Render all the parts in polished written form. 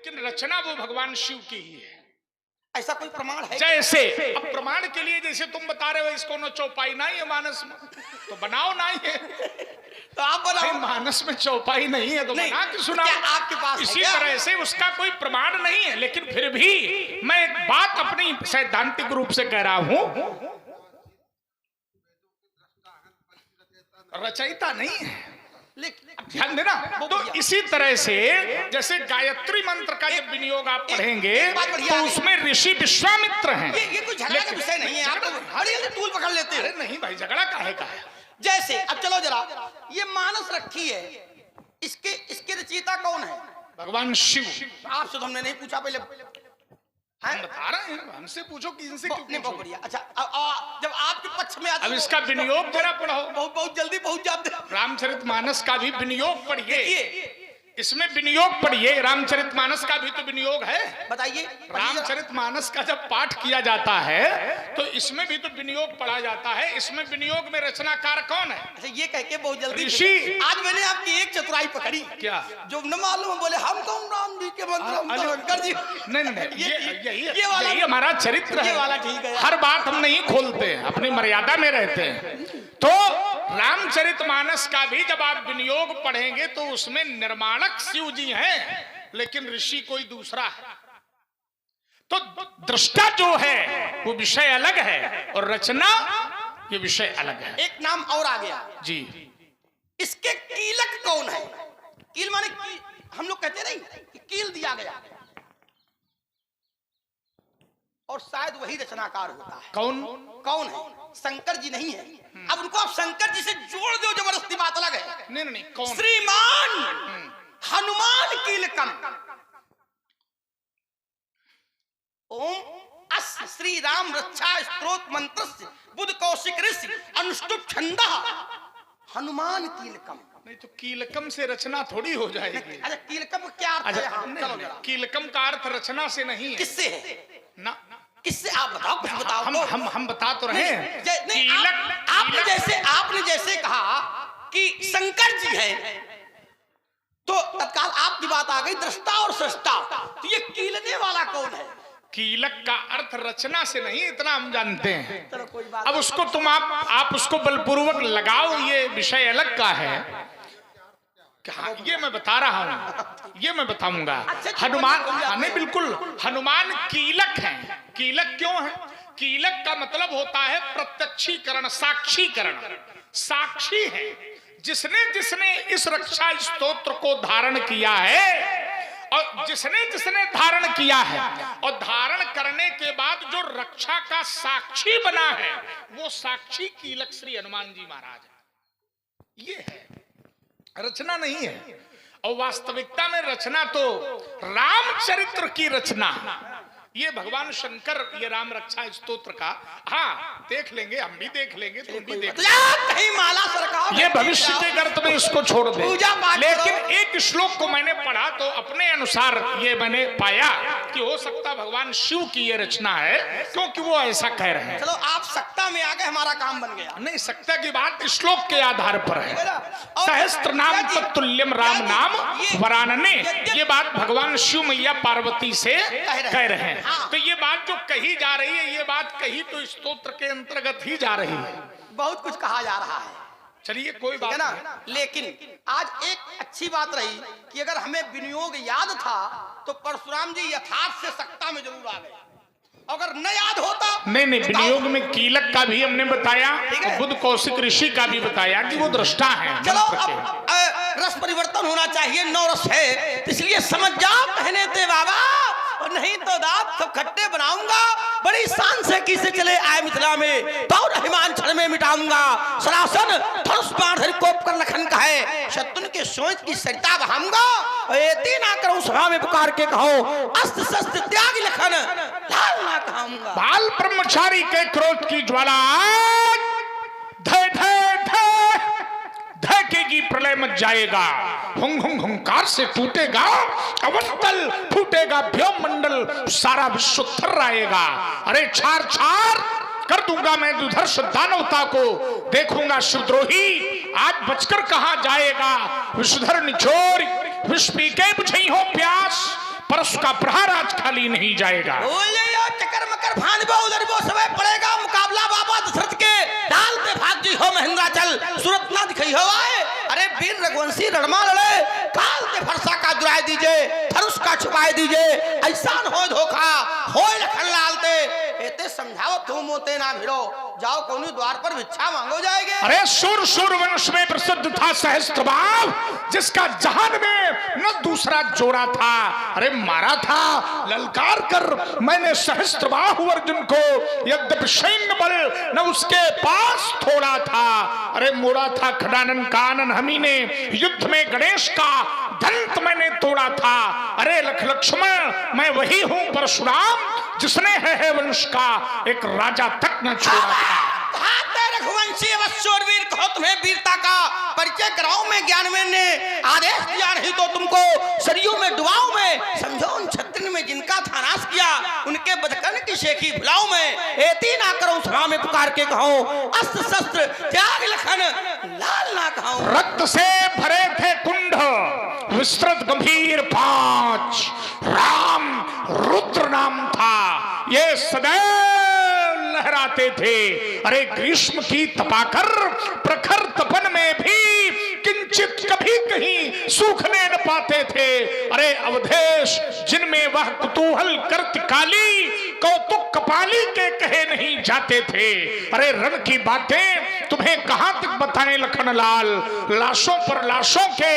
लेकिन रचना वो भगवान शिव की ही है। ऐसा कोई प्रमाण है? जैसे अब प्रमाण के लिए जैसे तुम बता रहे हो इसको न चौपाई नहीं है मानस में, तो बनाओ नहीं है। तो आप बनाओ। मानस में चौपाई नहीं है तो नहीं, बना के सुनाओ। आपके पास इसी तरह से उसका कोई प्रमाण नहीं है, लेकिन फिर भी मैं एक बात अपनी सैद्धांतिक रूप से कह रहा हूं, रचयिता नहीं है। ध्यान देना। तो इसी तरह से जैसे गायत्री मंत्र का जब विनियोग आप पढ़ेंगे तो उसमें ऋषि विश्वामित्र हैं। ये कोई झगड़ा का विषय नहीं है, आप तो हर एक तूल पकड़ लेते हैं। नहीं भाई, झगड़ा काहे का है? जैसे अब चलो जरा, ये मानस रखी है, इसके रचयिता कौन है? भगवान शिव। आपसे तो हमने नहीं पूछा, पहले हम बता रहे हैं, हमसे पूछो कि इनसे क्यों बहुत बढ़िया। अच्छा जब आपके पक्ष में अब इसका विनियोग जरा पढ़ो। बहुत जल्दी पहुंच जाते। रामचरितमानस का भी विनियोग पढ़िए, इसमें विनियोग पढ़िए। रामचरितमानस का भी तो विनियोग है। बताइए। रामचरितमानस का जब पाठ किया जाता है तो इसमें भी तो विनियोग पढ़ा जाता है। इसमें विनियोग में रचनाकार कौन है? अच्छा, ये कह के बहुत जल्दी ऋषि। आज मैंने आपकी एक चतुराई पकड़ी। क्या? जो न मालूम बोले हम तो राम जी के मंत्र हम तो शंकर जी। नहीं, यही हमारा चरित्र है। ये वाला ठीक है। हर बात हम नहीं खोलते हैं, अपनी मर्यादा में रहते हैं। तो रामचरितमानस का भी जब आप विनियोग पढ़ेंगे तो उसमें निर्माणक शिव जी हैं, लेकिन ऋषि कोई दूसरा है। तो दृष्टा जो है वो विषय अलग है और रचना ये विषय अलग है। एक नाम और आ गया जी। इसके कीलक कौन है? कील माने हम लोग कहते नहीं कि कील दिया गया, और शायद वही रचनाकार होता है। कौन है? शंकर जी नहीं है। अब उनको आप शंकर जी से जोड़ दो, जबरदस्ती बात अलग है। नहीं, कौन? श्रीमान हनुमान कीलकम। ओम अस श्री राम रक्षा स्तोत्र मंत्र बुध कौशिक ऋषि अनुष्टुप छंदः हनुमान कीलकम। नहीं तो कीलकम से रचना थोड़ी हो जाएगी। अच्छा, कीलकम क्या अर्थ है? चलो जरा। कीलकम का अर्थ रचना से नहीं है। किससे है ना? किससे? आप बताओ, कुछ बताओ। हम बता तो रहे हैं। आपने जैसे कहा कि शंकर जी हैं, तो तत्काल आपकी बात आ गई दृष्टा और सृष्टा। तो ये कीलने वाला कौन है? कीलक का अर्थ रचना से नहीं, इतना हम जानते हैं। चलो कोई बात। अब उसको तुम आप उसको बलपूर्वक लगाओ, ये विषय अलग का है। ये मैं बता रहा हूँ, ये मैं बताऊंगा। हनुमान, नहीं बिल्कुल, हनुमान कीलक हैं। कीलक क्यों है? कीलक का मतलब होता है प्रत्यक्षीकरण, साक्षीकरण। साक्षी है जिसने इस रक्षा स्तोत्र को धारण किया है, और जिसने धारण किया है और धारण करने के बाद जो रक्षा का साक्षी बना है, वो साक्षी कीलक श्री हनुमान जी महाराज है। ये है, रचना नहीं है। और वास्तविकता में रचना तो रामचरित्र की रचना, ये भगवान शंकर, ये राम रक्षा स्तोत्र का। हाँ, देख लेंगे, हम भी देख लेंगे, तुम भी देख कहीं माला सरकाओ, ये भविष्य के गर्त में इसको छोड़ दे। लेकिन एक श्लोक को मैंने पढ़ा तो अपने अनुसार ये मैंने पाया कि हो सकता भगवान शिव की ये रचना है, क्योंकि वो ऐसा कह रहे हैं। चलो आप सत्ता में आ गए, हमारा काम बन गया। नहीं, सत्ता की बात श्लोक के आधार पर है। सहस्त्र नाम तत्तुल्यम राम नाम वरानने, ये बात भगवान शिव मैया पार्वती से कह रहे हैं। तो ये बात जो कही जा रही है, ये बात कही तो स्तोत्र के अंतर्गत ही जा रही है। बहुत कुछ कहा जा रहा है। चलिए कोई बात ना, लेकिन आज एक अच्छी बात रही कि अगर हमें विनियोग याद था तो परशुराम जी यथार्थ से सत्ता में जरूर आ गए। अगर न याद होता, नहीं, विनियोग में कीलक का भी हमने बताया, बुध कौशिक ऋषि का भी बताया कि वो दृष्टा है। चलो अब रस परिवर्तन होना चाहिए, 9 रस है, इसलिए समझ जाओ कहने थे बाबा, और नहीं तो दांत सब खट्टे बनाऊंगा। बड़ी शान से किसे चले आए मिथिला में, तो अभिमान क्षण में मिटाऊंगा। सरासन धनुष बाण धरि कोप कर लखन का है, शत्रुन के सोच की सरिता बहाऊंगा। एती ना करूं सभा में पुकार के कहो, अस्त्र शस्त्र त्याग लखन लाल ना कहूंगा। बाल ब्रह्मचारी के क्रोध की ज्वाला धय धय धय धकेगी, प्रलय मच जाएगा। हुंग हुंग हुंकार से टूटेगा अवंतल, फूटेगा व्योम मंडल, सारा विश्व थर्र आएगा। अरे छार छार कर दूंगा मैं दुधर्ष दानवता को, देखूंगा शिवद्रोही आज बचकर कहां जाएगा। विषधर निचोर विष पी के बुझई हो प्यास, परस का प्रहार आज खाली नहीं जाएगा। चक्कर मकर भांजबो उधर वो समय पड़ेगा मुकाबला बाबा दशरथ के डाल पे भाग जी हो महेंद्राचल सूरत ना दिखाई हो आए। अरे वीर रघुवंशी रणमा लड़े काल के फरसा का दुराय दीजिए धनुष का छुपाए दीजिए ऐसा हो धोखा हो लखन लालते एते समझाओ तुम होते ना भिड़ो जाओ कौनी द्वार पर भिक्षा मांगो जाएंगे। अरे सुर वंश में प्रसिद्ध था सहस्त्रबाहु जिसका जहान में न दूसरा जोड़ा था। अरे मारा था ललकार कर मैंने सहस्त्रबाहु अर्जुन को यद्यपि सैन्य बल न उसके पास थोड़ा था। अरे मोड़ा था खडानन कानन हमी ने युद्ध में गणेश का दंत मैंने तोड़ा था। अरे लक्ष्मण मैं वही हूं परशुराम जिसने है वंश का एक राजा तक न छोड़ा था। रघुवंशी अवश्योरवीर कहो तुम्हें वीरता का परिचय कराओ मैं ज्ञान में ने आदेश दिया नहीं तो तुमको सरयू में डुबाऊं मैं समझो उन छत्रिन में जिनका था नाश किया उनके बदकन की शेखी भुलाऊं मैं एती ना करो सभा में पुकार के कहो अस्त्र शस्त्र त्याग लखन लाल ना कहो। रक्त से भरे थे कुंड विस्तृत गंभीर पांच राम रुद्र नाम था ये सदैव लहराते थे। अरे ग्रीष्म की तपाकर प्रखर तपन में भी किंचित कभी कहीं सूखने न पाते थे। अरे अवधेश जिनमें वह कुतूहल करती काली कौतुक कपाली के कहे नहीं जाते थे। अरे रण की बातें तुम्हें कहां तक बताएं लखन लाल लाशों पर लाशों के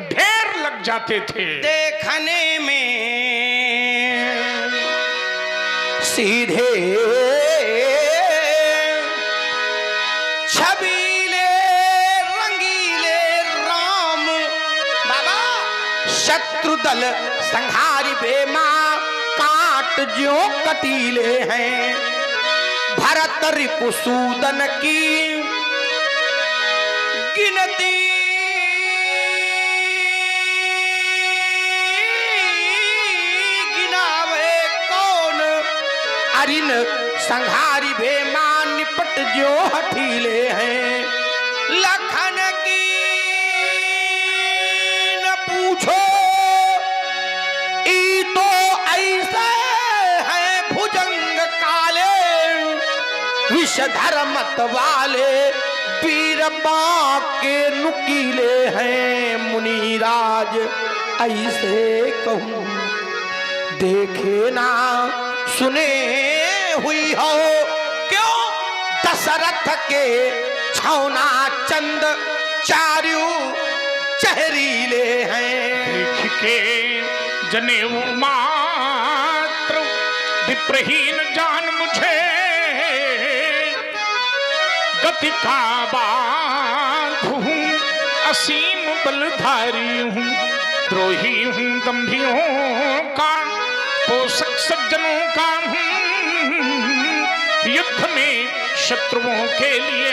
ढेर लग जाते थे। देखने में सीधे छबीले रंगीले राम बाबा शत्रुदल संहारी बेमा काट जो कटीले हैं भरत रिपुसूदन की गिनती गिनावे कौन अरिन संहारी बेमा निपट जो हठीले हैं लखन की न पूछो ई तो ऐसे हैं भुजंग काले विषधर मत वाले पीर के नुकीले हैं मुनिराज ऐसे कहूं देखे ना सुने हुई हो क्यों दशरथ के छौना चंद चारु चहरीले हैं। देख के जनेऊ मात्र विप्रहीन जान मुझे गति का बांधू असीम बलधारी हूँ द्रोही हूँ दंभियों का पोषक सज्जनों का हूँ युद्ध में शत्रुओं के लिए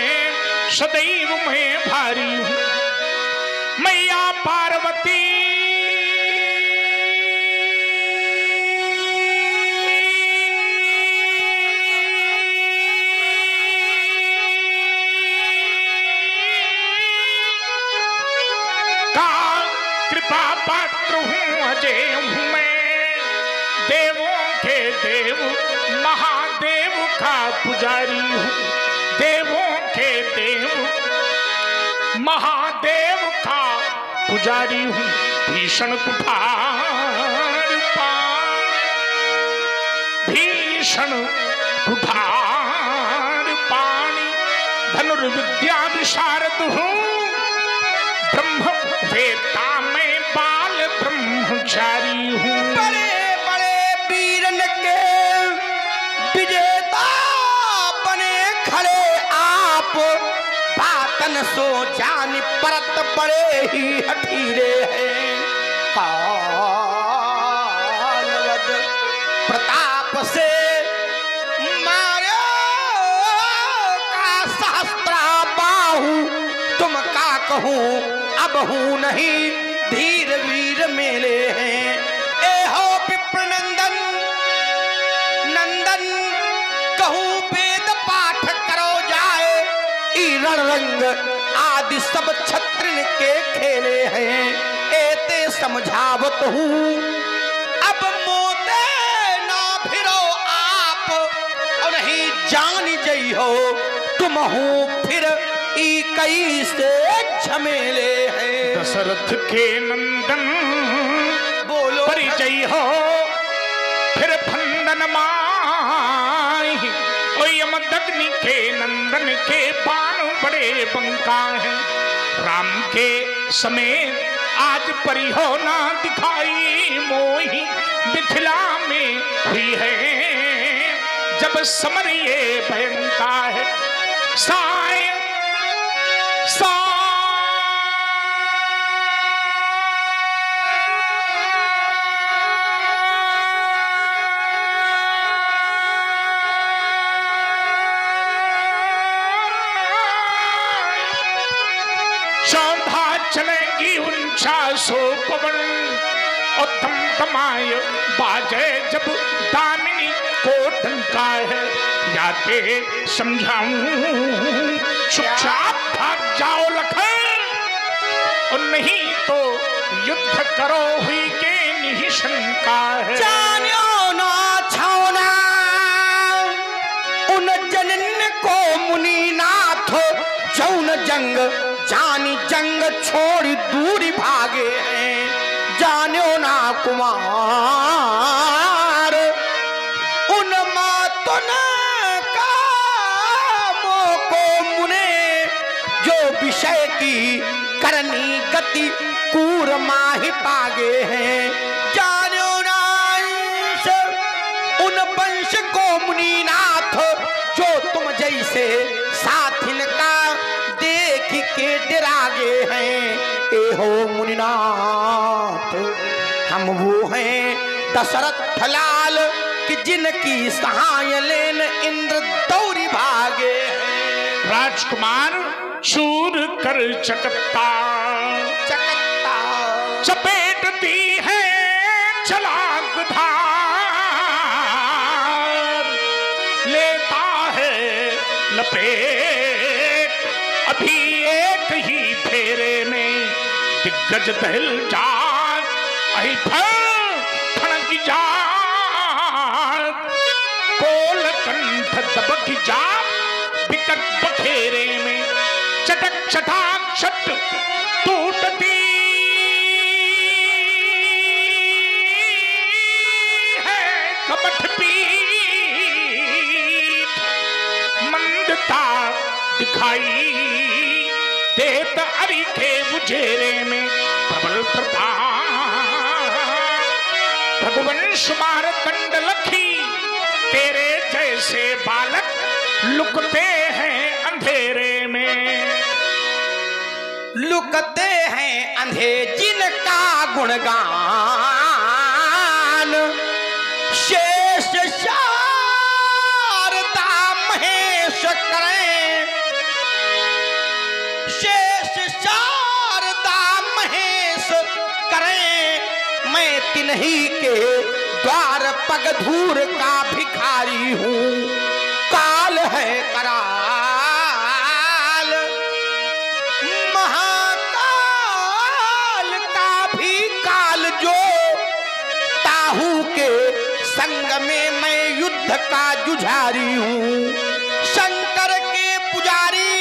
सदैव मैं भारी हूँ। मैया पार्वती का कृपा पात्र हूँ अजय हूँ मैं देवों के देव महादेव का पुजारी हूँ देवों के देव महादेव का पुजारी हूँ भीषण कुठार भीषण कुठार पाणी धनुर्विद्या विशारद हूँ ब्रह्म वेत्ता में बाल ब्रह्मचारी हूँ। बड़े बड़े वीरन के विजेता बने खड़े आप बातन सो जान परत बड़े ही हठीले हैं कालवद प्रताप से मारे का सहस्त्रा बाहु तुम का कहूं अब हूं नहीं धीर वीर मेले हैं। ए हो विप्र नंदन नंदन कहूं वेद पाठ करो जाए ई रण रंग आदि सब छत्रिन के खेले हैं एते समझावत हूं अब तुम हो फिर कई से झमेले हैं। दशरथ के नंदन बोलो परिचय हो फिर फंदन माई। ओ यमदग्नि के नंदन के बाण बड़े बंका है। राम के समय आज परी हो ना दिखाई मोही मिथिला में हुई है जब समर ये भयंका है। साय चलेगी 49 पवन और तमाय बाजे जब दामिनी को डंका है। या के समझाऊं चुपचाप भाग जाओ लखन और नहीं तो युद्ध करो हुई के नहीं शंका है। जानियो ना छाओना उन जनन को मुनि नाथ जौन जंग जानी जंग छोड़ी दूरी भागे हैं। जानियो ना कुमार उन मातन कामों को मुने जो विषय की करनी गति कूर माही पागे हैं। जानियो ना उन वंश को मुनीनाथ जो तुम जैसे साथिन का देख के डरागे हैं। ए हो मुनिनाथ हम वो हैं दशरथ लाल कि जिनकी सहाय लेन इंद्र दौरी भागे हैं। राजकुमार शूर कर चकत्ता चपेटती है चलाक धार। लेता है लपेट अभी एक ही फेरे में दिग्गज दहल जात अहि फणक जात। कोल कंठ दबक जात विकट बखेरे में चटक चटाक छट टूटती है कपट पीठ। मंदता दिखाई देत अरि के बुझेरे में प्रबल प्रताप। रघुवंश मार दंड लखी तेरे जैसे बालक लुकते हैं अंधेरे में। लुकते हैं अंधे जिनका गुणगान शेष शारदा महेश करें। शेष शारदा महेश करें मैं तिन्ही के द्वार पग धूर का भिखारी हूँ। काल है कराल महाकाल का भी काल जो ताहू के संग में मैं युद्ध का जुझारी हूँ। शंकर के पुजारी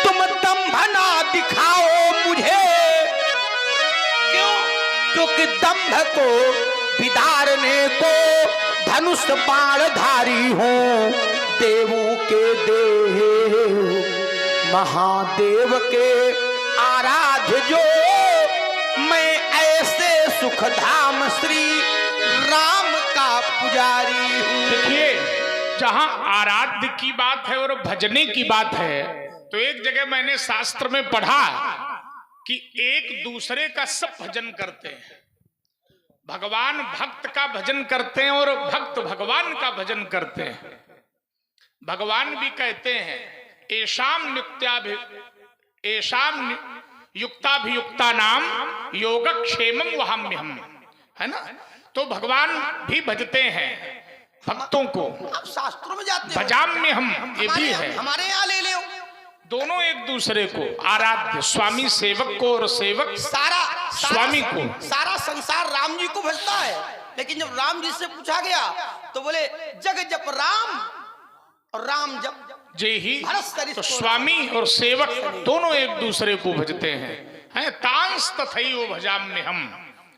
तुम दंभ ना दिखाओ मुझे क्यों क्योंकि दंभ को विदारने को धनुष बाण धारी हूँ। देवों के देव महादेव के आराध्य जो मैं ऐसे सुख धाम श्री राम का पुजारी हूँ। देखिए जहां आराध्य की बात है और भजने की बात है तो एक जगह मैंने शास्त्र में पढ़ा कि एक दूसरे का सब भजन करते हैं। भगवान भक्त का भजन करते हैं और भक्त भगवान का भजन करते हैं। भगवान भी कहते हैं एशाम युक्ताभियुक्ता नाम योगक्षेमम वहाम्यहम्, है ना। तो भगवान भी भजते हैं भक्तों को। अब शास्त्रों में जाते हैं भजाम्य हम ये भी है। हमारे यहाँ ले लो दोनों एक दूसरे को आराध्य स्वामी सेवक को और सेवक स्वामी को। सारा संसार राम जी को भजता है लेकिन जब राम जी से पूछा गया तो बोले जग जप राम और राम जप जे ही तो स्वामी और सेवक दोनों एक दूसरे को भजते हैं तांस तथैव भजाम्य हम,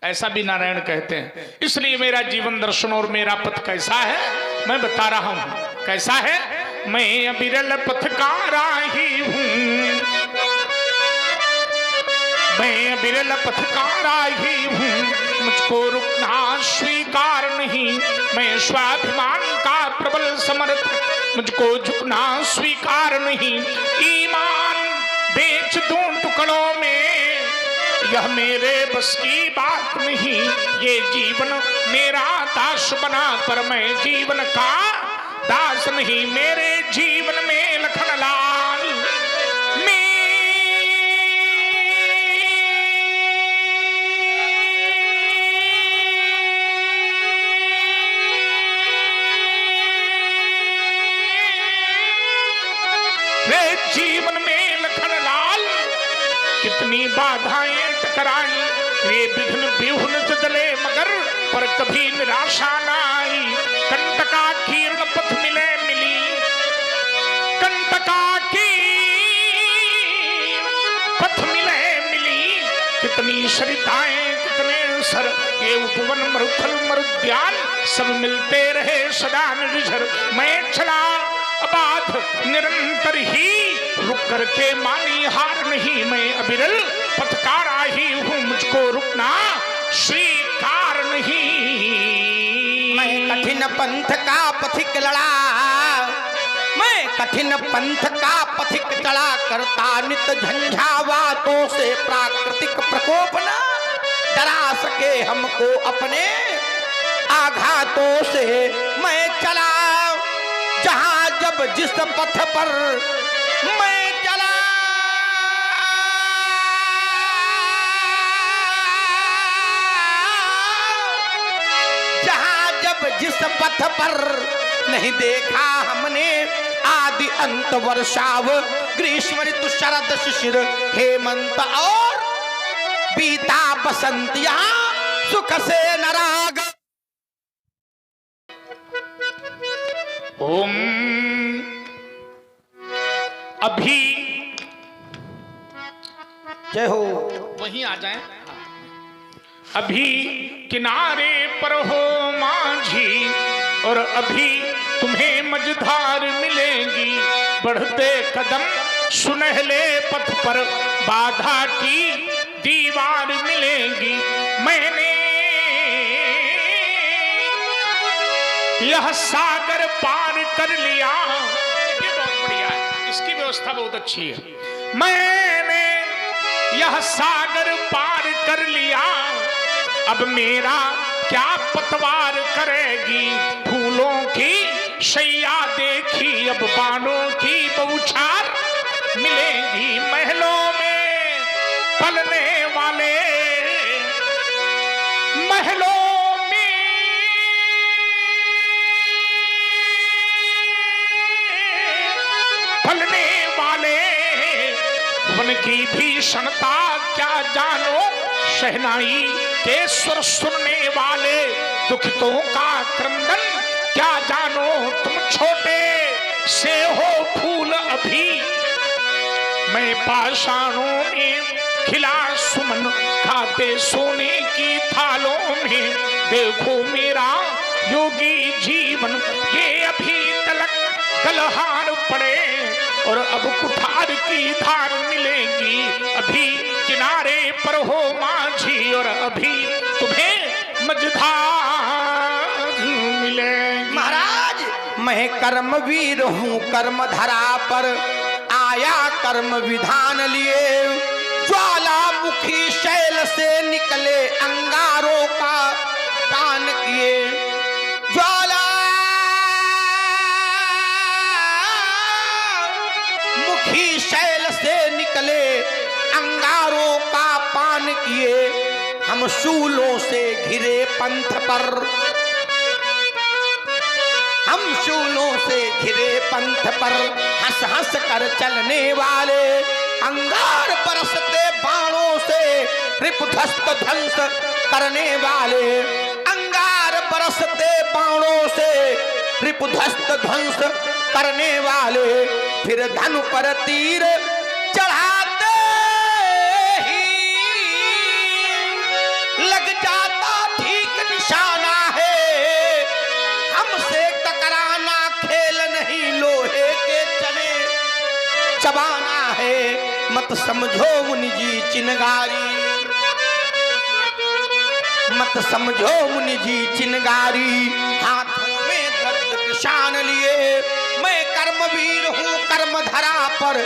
ऐसा भी नारायण कहते हैं। इसलिए मेरा जीवन दर्शन और मेरा पथ कैसा है मैं बता रहा हूं। कैसा है? मैं अविरल पथकारा ही हूं, मैं अविरल पथकारा ही हूं, मुझको रुकना स्वीकार नहीं, मैं स्वाभिमान का प्रबल समर्थ, मुझको झुकना स्वीकार नहीं। ईमान बेच दूं टुकड़ों में, यह मेरे बस की बात नहीं। ये जीवन मेरा दास बना पर मैं जीवन का दास नहीं। मेरे जीवन में लखनलाल मेरे जीवन में लखनलाल कितनी बाधाएं टकराई, वे विघ्न विहुन चले मगर पर कभी निराशा न आई। कंटका कीर्ण पथ मिले मिली, कंटका की पथ मिले मिली, कितनी सरिताएं कितने सर, ये उपवन मरुथल मरुद्यान सब मिलते रहे सदा निर्झर। मैं चला अबाध निरंतर ही, रुक करके मानी हार नहीं। मैं अविरल पथकारा ही हूं, मुझको रुकना स्वीकार नहीं। मैं कठिन पंथ का पथिक लड़ा, मैं कठिन पंथ का पथिक चला, करता नित झंझावातों से प्राकृतिक प्रकोप न डरा सके हमको अपने आघातों से। मैं चला जहां जब जिस पथ पर मैं चला, जहां जब जिस पथ पर नहीं देखा हमने आदि अंत वर्षाव ग्रीष्म ऋतु शरद शिशिर हेमंत और बीता बसंत, यहाँ सुख से नराग। ओम अभी जय हो, वहीं आ जाएं। अभी किनारे पर हो माझी, और अभी तुम्हें मझधार मिलेगी। बढ़ते कदम सुनहले पथ पर बाधा की दीवार मिलेगी। मैंने यह सागर पार कर लिया, ये बहुत बढ़िया है, इसकी व्यवस्था बहुत अच्छी है। मैंने यह सागर पार कर लिया, अब मेरा क्या पतवार करेगी। फूलों की शैया देखी, अब बाणों की बौछार मिलेगी। महलों में पलने वाले, महलों फलने वाले वन की भीषणता क्या जानो। शहनाई के स्वर सुनने वाले दुखितों का क्रंदन क्या जानो। तुम छोटे से हो फूल अभी, मैं पाषाणों में खिला सुमन खाते सोने की थालों में। देखो मेरा योगी जीवन, ये अभी तलक गलहार पड़े और अब कुठार की धार मिलेगी। अभी किनारे पर हो माझी, और अभी तुम्हें मझधार मिलेगी। महाराज मैं कर्मवीर हूँ, कर्म धरा पर आया कर्म विधान लिए। ज्वालामुखी शैल से निकले अंगारों का पान किए। ज्वाला मुखी शैल से निकले अंगारों का पान किए। हम शूलों से घिरे पंथ पर, हम शूलों से घिरे पंथ पर हंस हंस कर चलने वाले। अंगार बरसते बाणों से रिपुध्वस्त ध्वंस करने वाले। अंगार बरसते बाणों से रिपुध्वस्त ध्वंस करने वाले फिर धनु पर तीर चढ़ाते ही लग जाता ठीक निशाना है। हमसे टकराना खेल नहीं, लोहे के चने चबाना है। मत समझो मुनि जी चिनगारी, मत समझो मुनि जी चिनगारी। हाथों में दर्द निशान लिए मैं कर्मवीर हूँ, कर्म धरा पर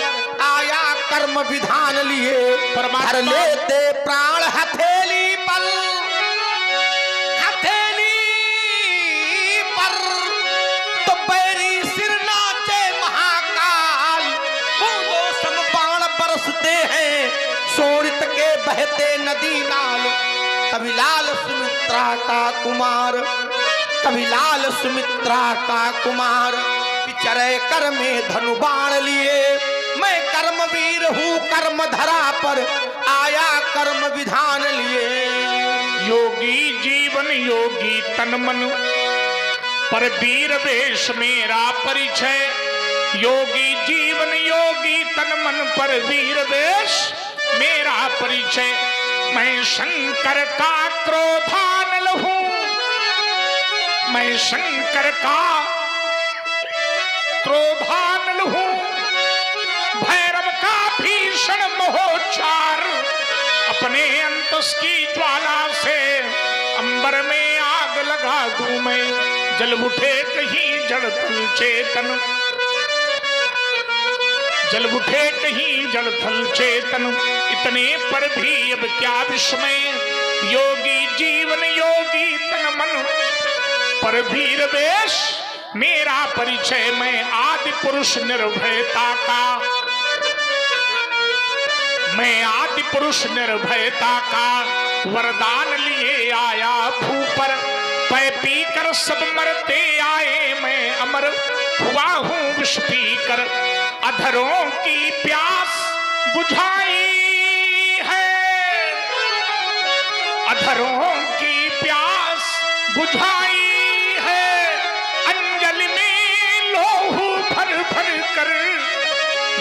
आया कर्म विधान लिए। धर लेते प्राण हथेली पर, हथेली पर तो बैरी सिर नाचे महाकाल। बूंदों सम बाण बरसते हैं, शोणित के बहते नदी नाल। कभी लाल सुमित्रा का कुमार, कभी लाल सुमित्रा का कुमार। पिचरे कर में धनु बाण लिए मैं कर्मवीर हूँ, कर्म धरा पर आया कर्म विधान लिए। योगी जीवन योगी तन मन पर वीर वेश मेरा परिचय। योगी जीवन योगी तन मन पर वीर वेश मेरा परिचय। मैं शंकर का क्रोधानल हूँ, मैं शंकर का क्रोधानल हूँ। भैरव का भीषण मोहोच्चार अपने अंतस की ज्वाला से अंबर में आग लगा दूं मैं। जल उठे कहीं जड़ तल चेतन, जल उठे कहीं जल थल चेतन। इतने पर भी अब क्या विस्मय, योगी जीवन योगी तन मन पर वीर वेश मेरा परिचय। मैं आदि पुरुष निर्भयता का, मैं आदि पुरुष निर्भयता का वरदान लिए आया भू पर। पै पी कर सब मरते आए, मैं अमर हुआ हूँ विष पी कर। अधरों की प्यास बुझाई है, अधरों की प्यास बुझाई है। अंजलि में लोहू भर भर कर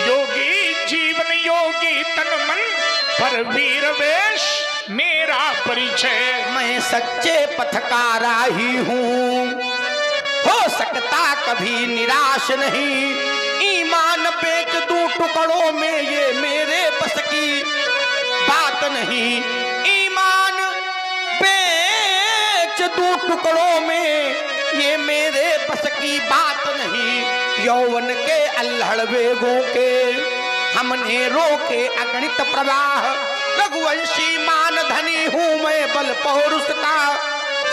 योगी जीवन योगी तन मन पर वीर वेश मेरा परिचय। मैं सच्चे पथ का राही हूँ, हो सकता कभी निराश नहीं। ईमान बेच दूं टुकड़ों में, ये मेरे बस की बात नहीं। ईमान बेच दूं टुकड़ों में, ये मेरे बस की बात नहीं। यौवन के अल्हड़ वेगों के हमने रोके अगणित प्रवाह। रघुवंशी मान धनी हूँ मैं, बल पौरुष का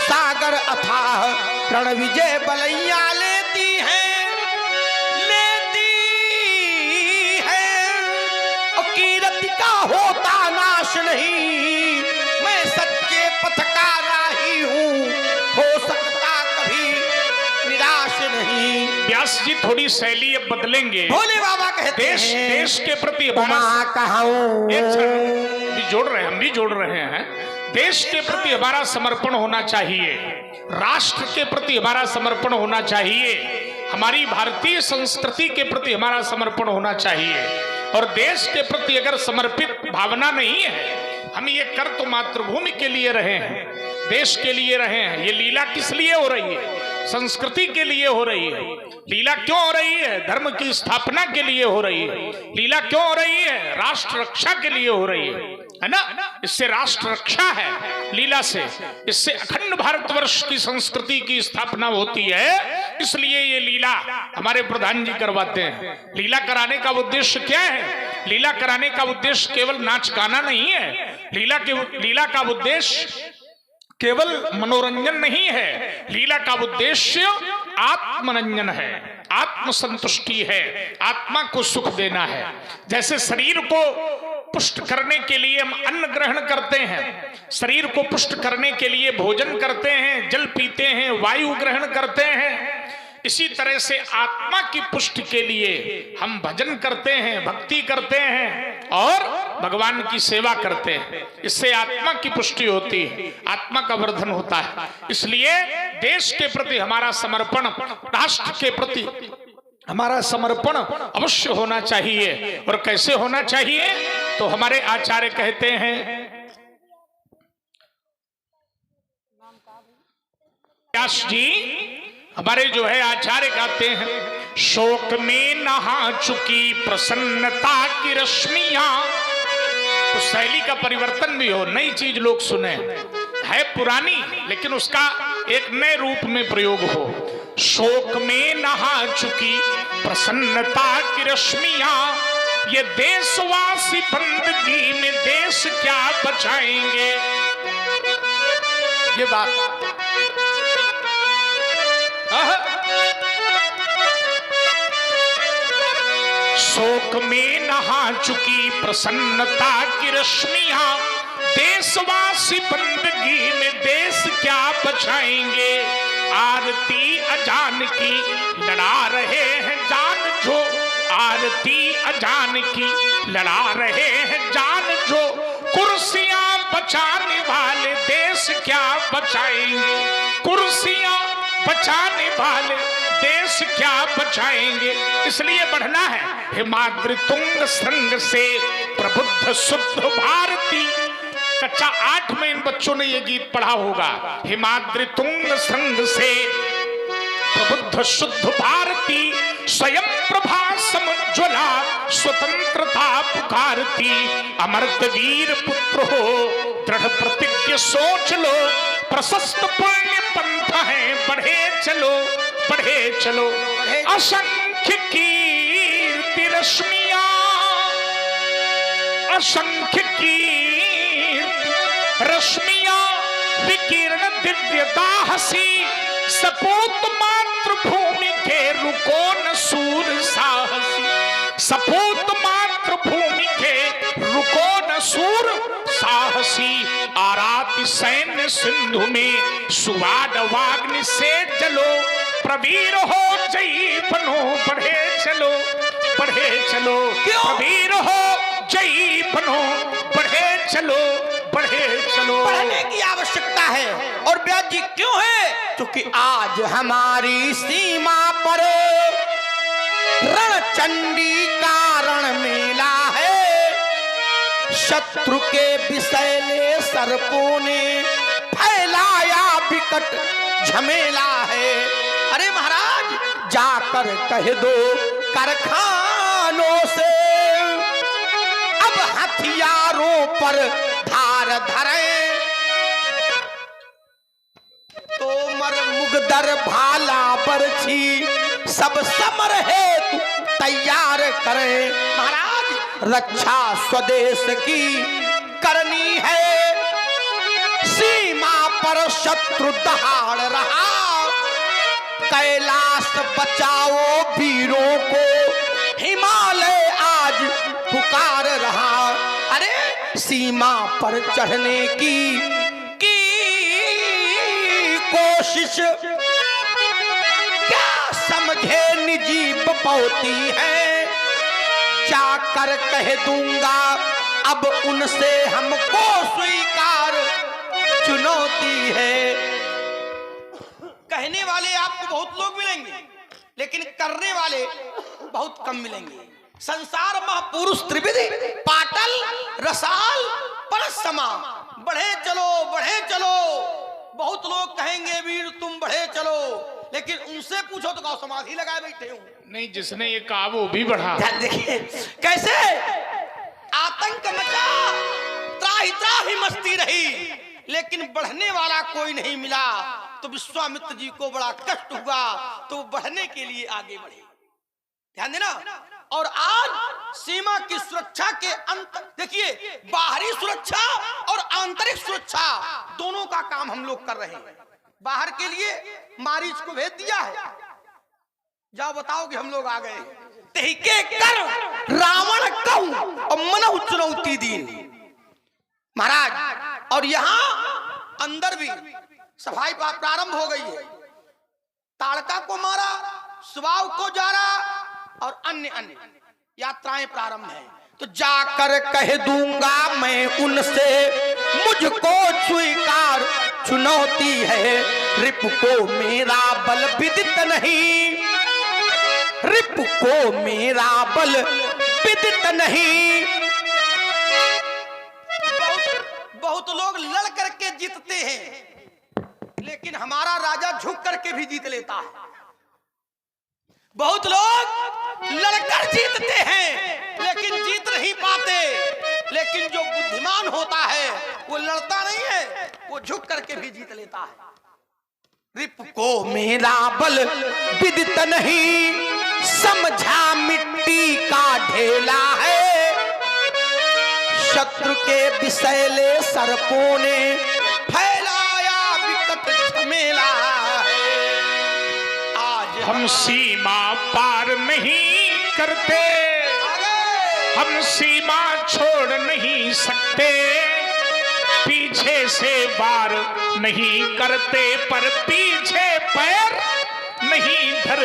सागर अथाह। रण विजय बलैया लेती है, लेती है। और कीर्ति का होता नाश नहीं, मैं सच्चे पथ का राही हूँ, हो सकता कभी निराश नहीं। व्यास जी थोड़ी शैली अब बदलेंगे। भोले बाबा कहते देश हैं, देश के प्रति हमारा कहूँ एक क्षण भी जोड़ रहे हैं, हम भी जोड़ रहे हैं। देश के प्रति हमारा समर्पण होना चाहिए, राष्ट्र के प्रति हमारा समर्पण होना चाहिए, हमारी भारतीय संस्कृति के प्रति हमारा समर्पण होना चाहिए। और देश के प्रति अगर समर्पित भावना नहीं है, हम ये कर तो मातृभूमि के लिए रहे हैं, देश के लिए रहे हैं। ये लीला किस लिए हो रही है? संस्कृति के लिए हो रही है। लीला क्यों हो रही है? धर्म की स्थापना के लिए हो रही है। लीला क्यों हो रही है? राष्ट्र रक्षा के लिए हो रही है ना? इससे राष्ट्र रक्षा है लीला से, इससे अखंड भारतवर्ष की संस्कृति की स्थापना होती है। इसलिए ये लीला हमारे प्रधान जी करवाते हैं। लीला कराने का उद्देश्य क्या है? लीला कराने का उद्देश्य केवल नाच गाना नहीं है। लीला का उद्देश्य केवल मनोरंजन नहीं है। लीला का उद्देश्य आत्मरंजन है, आत्मसंतुष्टि है, आत्मा को सुख देना है। जैसे शरीर को पुष्ट करने के लिए हम अन्न ग्रहण करते हैं, शरीर को पुष्ट करने के लिए भोजन करते हैं, जल पीते हैं, वायु ग्रहण करते हैं, इसी तरह से आत्मा की पुष्टि के लिए हम भजन करते हैं, भक्ति करते हैं और भगवान की सेवा करते हैं। इससे आत्मा की पुष्टि होती है, आत्मा का वर्धन होता है। इसलिए देश के प्रति हमारा समर्पण, राष्ट्र के प्रति हमारा समर्पण अवश्य होना चाहिए। और कैसे होना चाहिए? तो हमारे आचार्य कहते हैं, व्यास जी हमारे जो है आचार्य कहते हैं, शोक में नहा चुकी प्रसन्नता की रश्मियां। तो शैली का परिवर्तन भी हो, नई चीज लोग सुने, है पुरानी लेकिन उसका एक नए रूप में प्रयोग हो। शोक में नहा चुकी प्रसन्नता की रश्मियां, ये देशवासी बंदगी में देश क्या बचाएंगे। ये बात शोक में नहा चुकी प्रसन्नता की रश्मियां, देशवासी बंदगी में देश क्या बचाएंगे। आरती अजान की लड़ा रहे हैं जान जो, आरती अजान की लड़ा रहे हैं जान जो, कुर्सियां बचाने वाले देश क्या बचाएंगे। कुर्सियां बचाने वाले देश क्या बचाएंगे। इसलिए बढ़ना है, हिमाद्रि तुंग संग से प्रबुद्ध शुद्ध भारती। कक्षा 8 में इन बच्चों ने ये गीत पढ़ा होगा। हिमाद्रि तुंग संग से प्रबुद्ध शुद्ध भारती, स्वयं प्रभा समज्वला स्वतंत्रता पुकारती। अमर्त वीर पुत्र हो दृढ़ प्रतिज्ञ सोच लो, प्रशस्त पुण्य पंथ है बढ़े चलो बढ़े चलो। असंख्य कीर्ति रश्मियां, असंख्य कीर्ति रश्मियां, विकीर्ण दिव्य दाहसी, सपूत मातृभूमि के रुको न सूर साहसी। सपूत मातृभूमि के रुको न सूर साहसी। आराति सैन्य सिंधु में सुवाद वाग्नि से जलो, प्रवीर हो जयी बनो बढ़े चलो बढ़े चलो। प्रवीर हो जयी बनो बढ़े चलो बढ़े चलो। पढ़ने की आवश्यकता है। और व्यास जी क्यों है? क्योंकि आज हमारी सीमा पर रणचंडी का रण मेला है। शत्रु के विषैले सर्पों ने फैलाया विकट झमेला है। अरे महाराज जाकर कह दो कारखानों से, अब हथियारों पर धार धरे। तोमर मुगदर भाला बरछी सब समर हेतु तैयार करे। महाराज रक्षा स्वदेश की करनी है, सीमा पर शत्रु दहाड़ रहा। कैलाश बचाओ वीरों को, हिमालय आज पुकार रहा। अरे सीमा पर चढ़ने की कोशिश क्या समझे निजी बपौती है। जाकर कह दूंगा अब उनसे हमको स्वीकार चुनौती है। कहने वाले आपको बहुत लोग मिलेंगे, लेकिन करने वाले बहुत कम मिलेंगे। संसार महापुरुष त्रिविधि पाटल रसाल परसमा, बढ़े चलो बढ़े चलो। बहुत लोग कहेंगे वीर तुम बढ़े चलो, लेकिन उनसे पूछो तो कहो समाधि लगाए बैठे हूं। नहीं, जिसने ये कहा वो भी बढ़ा। देखिए कैसे आतंक मचा, त्राही त्राही मस्ती रही, लेकिन बढ़ने वाला कोई नहीं मिला। तो विश्वामित्र जी को बड़ा कष्ट हुआ, तो बढ़ने के लिए आगे बढ़े। ध्यान देना। और आज सीमा की सुरक्षा के अंतर देखिए, बाहरी सुरक्षा और आंतरिक सुरक्षा दोनों का काम हम लोग कर रहे हैं। बाहर के लिए मारीच को भेज दिया है, जाओ बताओ कि हम लोग आ गए। तहिके कर रावण कहूं और मनहु चुनौती दीन। महाराज और यहाँ अंदर भी सफाई प्रारंभ हो गई है। ताड़का को मारा, सुबाव को जारा और अन्य अन्य यात्राएं प्रारंभ है। तो जाकर कह दूंगा मैं उनसे, मुझको स्वीकार चुनौती है। रिप को मेरा बल विदित नहीं, रिपु को मेरा बल विदित नहीं। बहुत लोग लड़ करके जीतते हैं, लेकिन हमारा राजा झुक करके भी जीत लेता है। बहुत लोग लड़कर जीतते हैं लेकिन जीत नहीं पाते, लेकिन जो बुद्धिमान होता है वो लड़ता नहीं है, वो झुक करके भी जीत लेता है। रिपु को मेरा बल विदित नहीं, समझा मिट्टी का ढेला है। शत्रु के विषैले सर्पों ने फैलाया विकट झमेला है। आज हम सीमा पार नहीं करते, हम सीमा छोड़ नहीं सकते, पीछे से वार नहीं करते पर पीछे